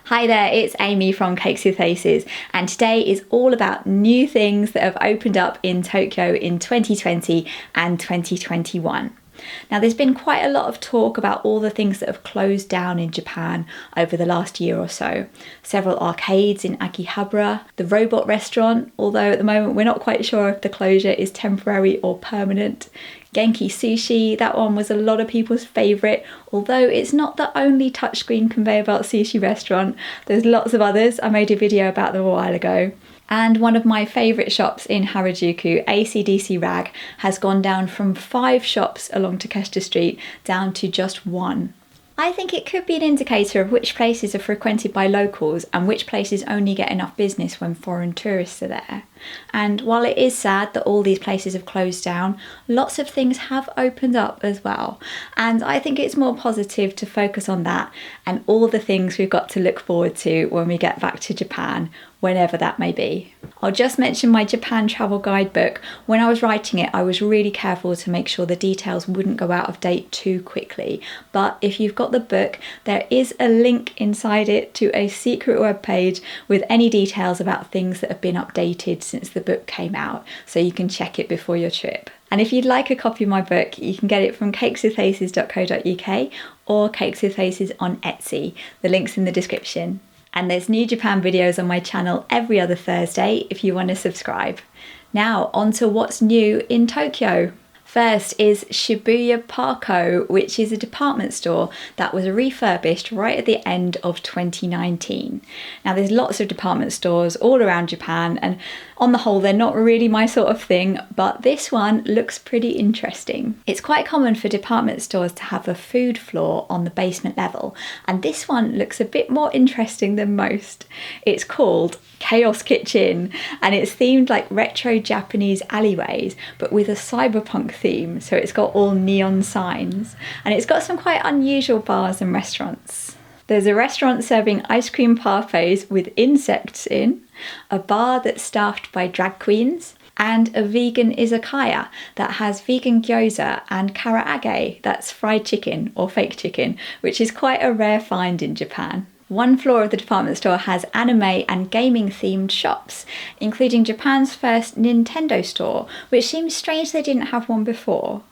Hi there, it's Amy from Cakes with Faces, and today is all about new things that have opened up in Tokyo in 2020 and 2021. Now, there's been quite a lot of talk about all the things that have closed down in Japan over the last year or so. Several arcades in Akihabara, the robot restaurant, although at the moment we're not quite sure if the closure is temporary or permanent. Genki Sushi, that one was a lot of people's favourite, although it's not the only touchscreen conveyor belt sushi restaurant. There's lots of others. I made a video about them a while ago. And one of my favourite shops in Harajuku, AC/DC Rag, has gone down from 5 shops along Takeshita Street down to just 1. I think it could be an indicator of which places are frequented by locals and which places only get enough business when foreign tourists are there. And while it is sad that all these places have closed down, lots of things have opened up as well. And I think it's more positive to focus on that and all the things we've got to look forward to when we get back to Japan, whenever that may be. I'll just mention my Japan travel guidebook. When I was writing it, I was really careful to make sure the details wouldn't go out of date too quickly. But if you've got the book, there is a link inside it to a secret webpage with any details about things that have been updated since the book came out, so you can check it before your trip. And if you'd like a copy of my book, you can get it from cakeswithfaces.co.uk or Cakes with Faces on Etsy. The link's in the description. And there's new Japan videos on my channel every other Thursday if you want to subscribe. Now, on to what's new in Tokyo. First is Shibuya Parko, which is a department store that was refurbished right at the end of 2019. Now, there's lots of department stores all around Japan, and on the whole, they're not really my sort of thing, but this one looks pretty interesting. It's quite common for department stores to have a food floor on the basement level, and this one looks a bit more interesting than most. It's called Chaos Kitchen, and it's themed like retro Japanese alleyways, but with a cyberpunk theme. So it's got all neon signs, and it's got some quite unusual bars and restaurants. There's a restaurant serving ice cream parfaits with insects in, a bar that's staffed by drag queens, and a vegan izakaya that has vegan gyoza and karaage, that's fried chicken or fake chicken, which is quite a rare find in Japan. One floor of the department store has anime and gaming themed shops, including Japan's first Nintendo store, which seems strange they didn't have one before.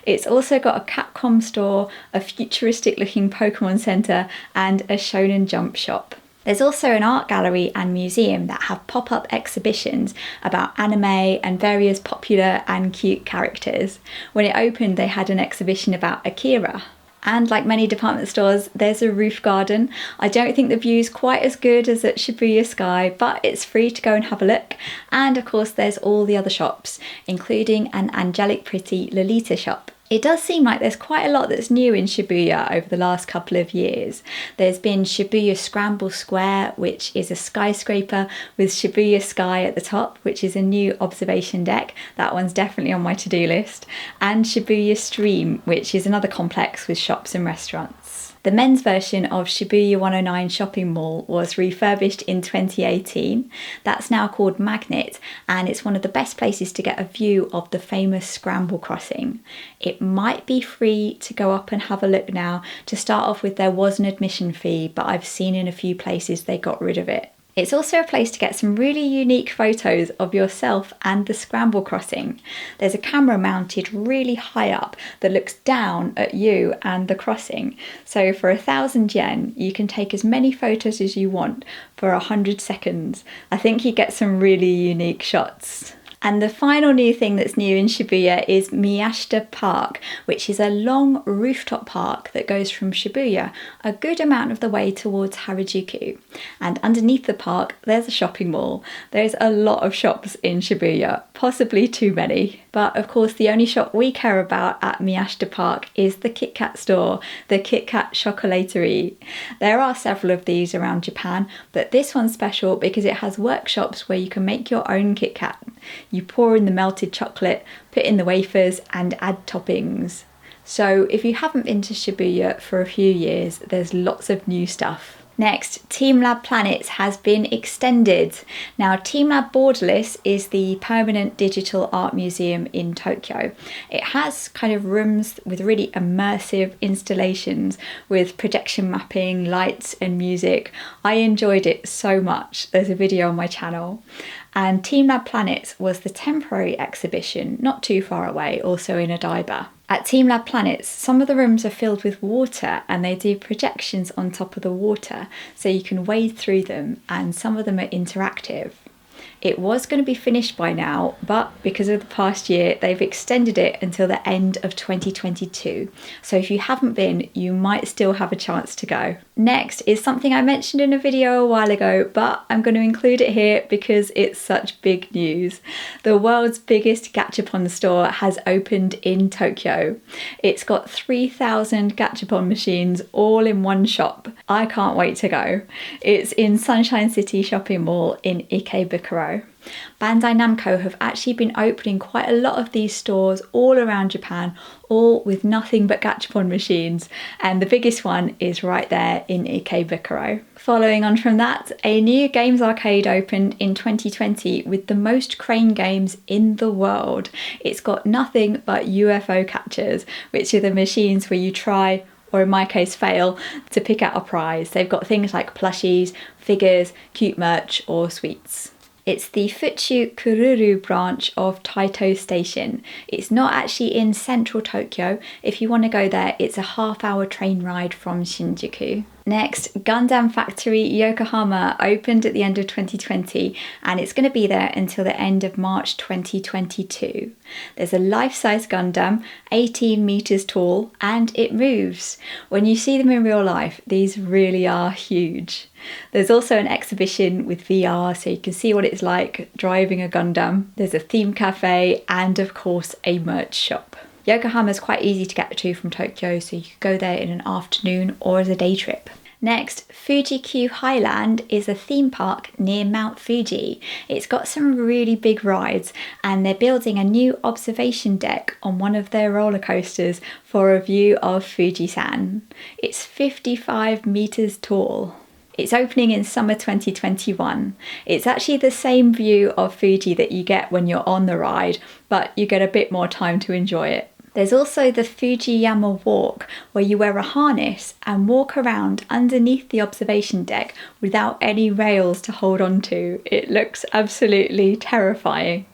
It's also got a Capcom store, a futuristic looking Pokemon Center, and a Shonen Jump shop. There's also an art gallery and museum that have pop-up exhibitions about anime and various popular and cute characters. When it opened, they had an exhibition about Akira. And like many department stores, there's a roof garden. I don't think the view's quite as good as at Shibuya Sky, but it's free to go and have a look. And of course, there's all the other shops, including an angelic pretty Lolita shop. It does seem like there's quite a lot that's new in Shibuya over the last couple of years. There's been Shibuya Scramble Square, which is a skyscraper with Shibuya Sky at the top, which is a new observation deck. That one's definitely on my to-do list. And Shibuya Stream, which is another complex with shops and restaurants. The men's version of Shibuya 109 shopping mall was refurbished in 2018. That's now called Magnet, and it's one of the best places to get a view of the famous Scramble Crossing. It might be free to go up and have a look now. To start off with, there was an admission fee, but I've seen in a few places they got rid of it. It's also a place to get some really unique photos of yourself and the Scramble Crossing. There's a camera mounted really high up that looks down at you and the crossing. So for 1,000 yen, you can take as many photos as you want for 100 seconds. I think you get some really unique shots. And the final new thing that's new in Shibuya is Miyashita Park, which is a long rooftop park that goes from Shibuya a good amount of the way towards Harajuku. And underneath the park, there's a shopping mall. There's a lot of shops in Shibuya, possibly too many. But of course, the only shop we care about at Miyashita Park is the Kit Kat store, the Kit Kat Chocolaterie. There are several of these around Japan, but this one's special because it has workshops where you can make your own Kit Kat. You pour in the melted chocolate, put in the wafers, and add toppings. So if you haven't been to Shibuya for a few years, there's lots of new stuff. Next, Teamlab Planets has been extended. Now, Teamlab Borderless is the permanent digital art museum in Tokyo. It has kind of rooms with really immersive installations with projection mapping, lights and music. I enjoyed it so much. There's a video on my channel. And Teamlab Planets was the temporary exhibition not too far away, also in Odaiba. At Teamlab Planets, some of the rooms are filled with water and they do projections on top of the water so you can wade through them, and some of them are interactive. It was going to be finished by now, but because of the past year, they've extended it until the end of 2022. So if you haven't been, you might still have a chance to go. Next is something I mentioned in a video a while ago, but I'm going to include it here because it's such big news. The world's biggest Gachapon store has opened in Tokyo. It's got 3,000 Gachapon machines all in one shop. I can't wait to go. It's in Sunshine City Shopping Mall in Ikebukuro. Bandai Namco have actually been opening quite a lot of these stores all around Japan, all with nothing but Gachapon machines, and the biggest one is right there in Ikebukuro. Following on from that, a new games arcade opened in 2020 with the most crane games in the world. It's got nothing but UFO catchers, which are the machines where you try, or in my case fail, to pick out a prize. They've got things like plushies, figures, cute merch or sweets. It's the Futsu Kururu branch of Taito Station. It's not actually in central Tokyo. If you want to go there, it's a half-hour train ride from Shinjuku. Next, Gundam Factory Yokohama opened at the end of 2020 and it's going to be there until the end of March 2022. There's a life-size Gundam, 18 meters tall, and it moves. When you see them in real life, these really are huge. There's also an exhibition with VR so you can see what it's like driving a Gundam. There's a theme cafe and of course a merch shop. Yokohama is quite easy to get to from Tokyo, so you could go there in an afternoon or as a day trip. Next, Fuji-Q Highland is a theme park near Mount Fuji. It's got some really big rides and they're building a new observation deck on one of their roller coasters for a view of Fujisan. It's 55 meters tall. It's opening in summer 2021. It's actually the same view of Fuji that you get when you're on the ride, but you get a bit more time to enjoy it. There's also the Fujiyama Walk, where you wear a harness and walk around underneath the observation deck without any rails to hold on to. It looks absolutely terrifying.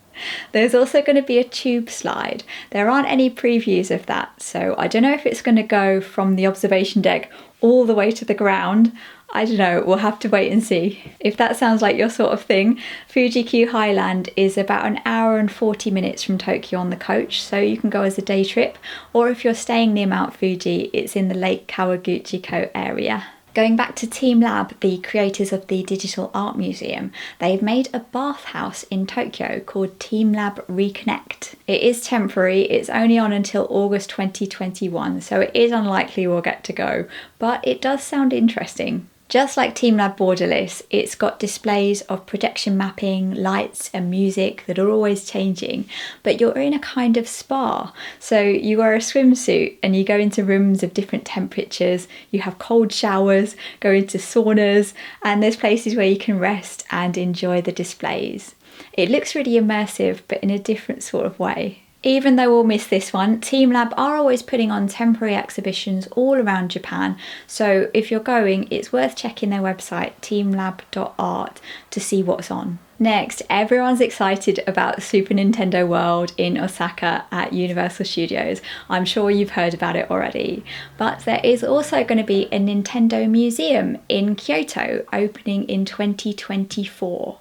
There's also going to be a tube slide. There aren't any previews of that, so I don't know if it's going to go from the observation deck all the way to the ground. I don't know, we'll have to wait and see. If that sounds like your sort of thing, Fuji-Q Highland is about an hour and 40 minutes from Tokyo on the coach, so you can go as a day trip, or if you're staying near Mount Fuji, it's in the Lake Kawaguchiko area. Going back to Teamlab, the creators of the Digital Art Museum, they've made a bathhouse in Tokyo called Teamlab Reconnect. It is temporary, it's only on until August 2021, so it is unlikely we'll get to go, but it does sound interesting. Just like Teamlab Borderless, it's got displays of projection mapping, lights and music that are always changing, but you're in a kind of spa. So you wear a swimsuit and you go into rooms of different temperatures, you have cold showers, go into saunas, and there's places where you can rest and enjoy the displays. It looks really immersive, but in a different sort of way. Even though we'll miss this one, Teamlab are always putting on temporary exhibitions all around Japan, so if you're going, it's worth checking their website, teamlab.art, to see what's on. Next, everyone's excited about Super Nintendo World in Osaka at Universal Studios. I'm sure you've heard about it already. But there is also going to be a Nintendo Museum in Kyoto opening in 2024.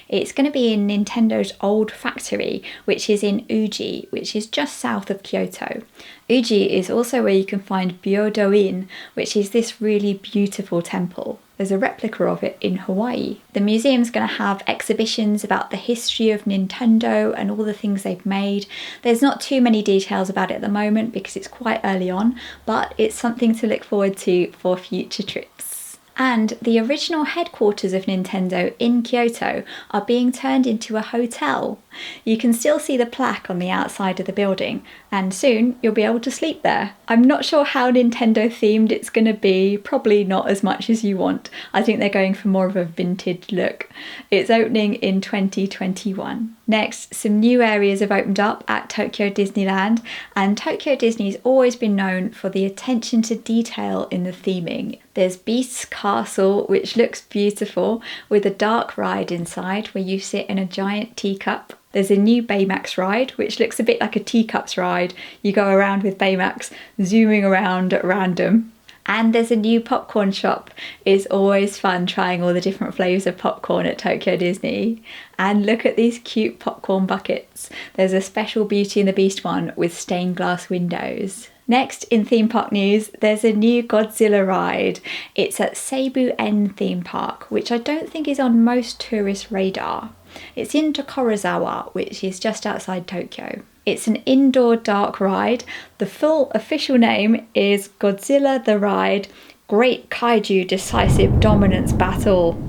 It's going to be in Nintendo's old factory, which is in Uji, which is just south of Kyoto. Uji is also where you can find Byodo-in, which is this really beautiful temple. There's a replica of it in Hawaii. The museum's going to have exhibitions about the history of Nintendo and all the things they've made. There's not too many details about it at the moment because it's quite early on, but it's something to look forward to for future trips. And the original headquarters of Nintendo in Kyoto are being turned into a hotel. You can still see the plaque on the outside of the building, and soon you'll be able to sleep there. I'm not sure how Nintendo themed it's going to be, probably not as much as you want. I think they're going for more of a vintage look. It's opening in 2021. Next, some new areas have opened up at Tokyo Disneyland, and Tokyo Disney's always been known for the attention to detail in the theming. There's Beast's Castle, which looks beautiful, with a dark ride inside where you sit in a giant teacup. There's a new Baymax ride, which looks a bit like a teacups ride. You go around with Baymax, zooming around at random. And there's a new popcorn shop. It's always fun trying all the different flavours of popcorn at Tokyo Disney. And look at these cute popcorn buckets. There's a special Beauty and the Beast one with stained glass windows. Next, in theme park news, there's a new Godzilla ride. It's at Seibu-en theme park, which I don't think is on most tourist radar. It's in Tokorozawa, which is just outside Tokyo. It's an indoor dark ride. The full official name is Godzilla the Ride Great Kaiju Decisive Dominance Battle.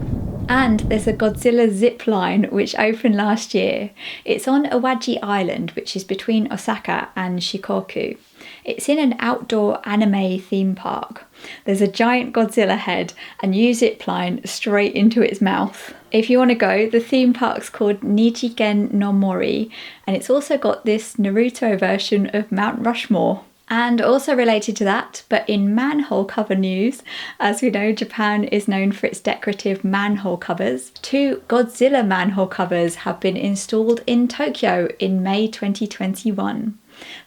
And there's a Godzilla zip line which opened last year. It's on Awaji Island, which is between Osaka and Shikoku. It's in an outdoor anime theme park. There's a giant Godzilla head and you zip line straight into its mouth. If you want to go, the theme park's called Nijigen no Mori, and it's also got this Naruto version of Mount Rushmore. And also related to that, but in manhole cover news, as we know, Japan is known for its decorative manhole covers. 2 Godzilla manhole covers have been installed in Tokyo in May 2021.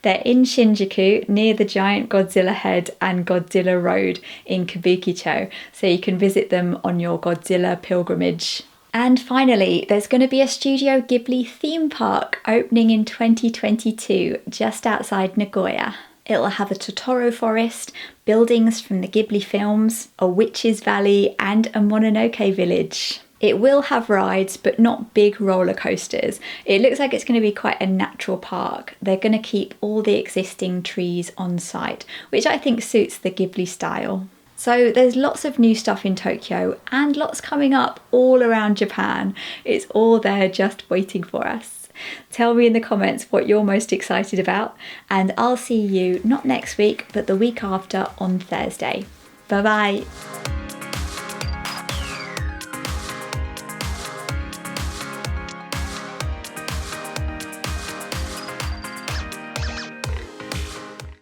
They're in Shinjuku, near the giant Godzilla head and Godzilla Road in Kabukicho, so you can visit them on your Godzilla pilgrimage. And finally, there's going to be a Studio Ghibli theme park opening in 2022, just outside Nagoya. It'll have a Totoro forest, buildings from the Ghibli films, a witch's valley and a Mononoke village. It will have rides, but not big roller coasters. It looks like it's going to be quite a natural park. They're going to keep all the existing trees on site, which I think suits the Ghibli style. So there's lots of new stuff in Tokyo and lots coming up all around Japan. It's all there just waiting for us. Tell me in the comments what you're most excited about, and I'll see you not next week, but the week after on Thursday. Bye bye.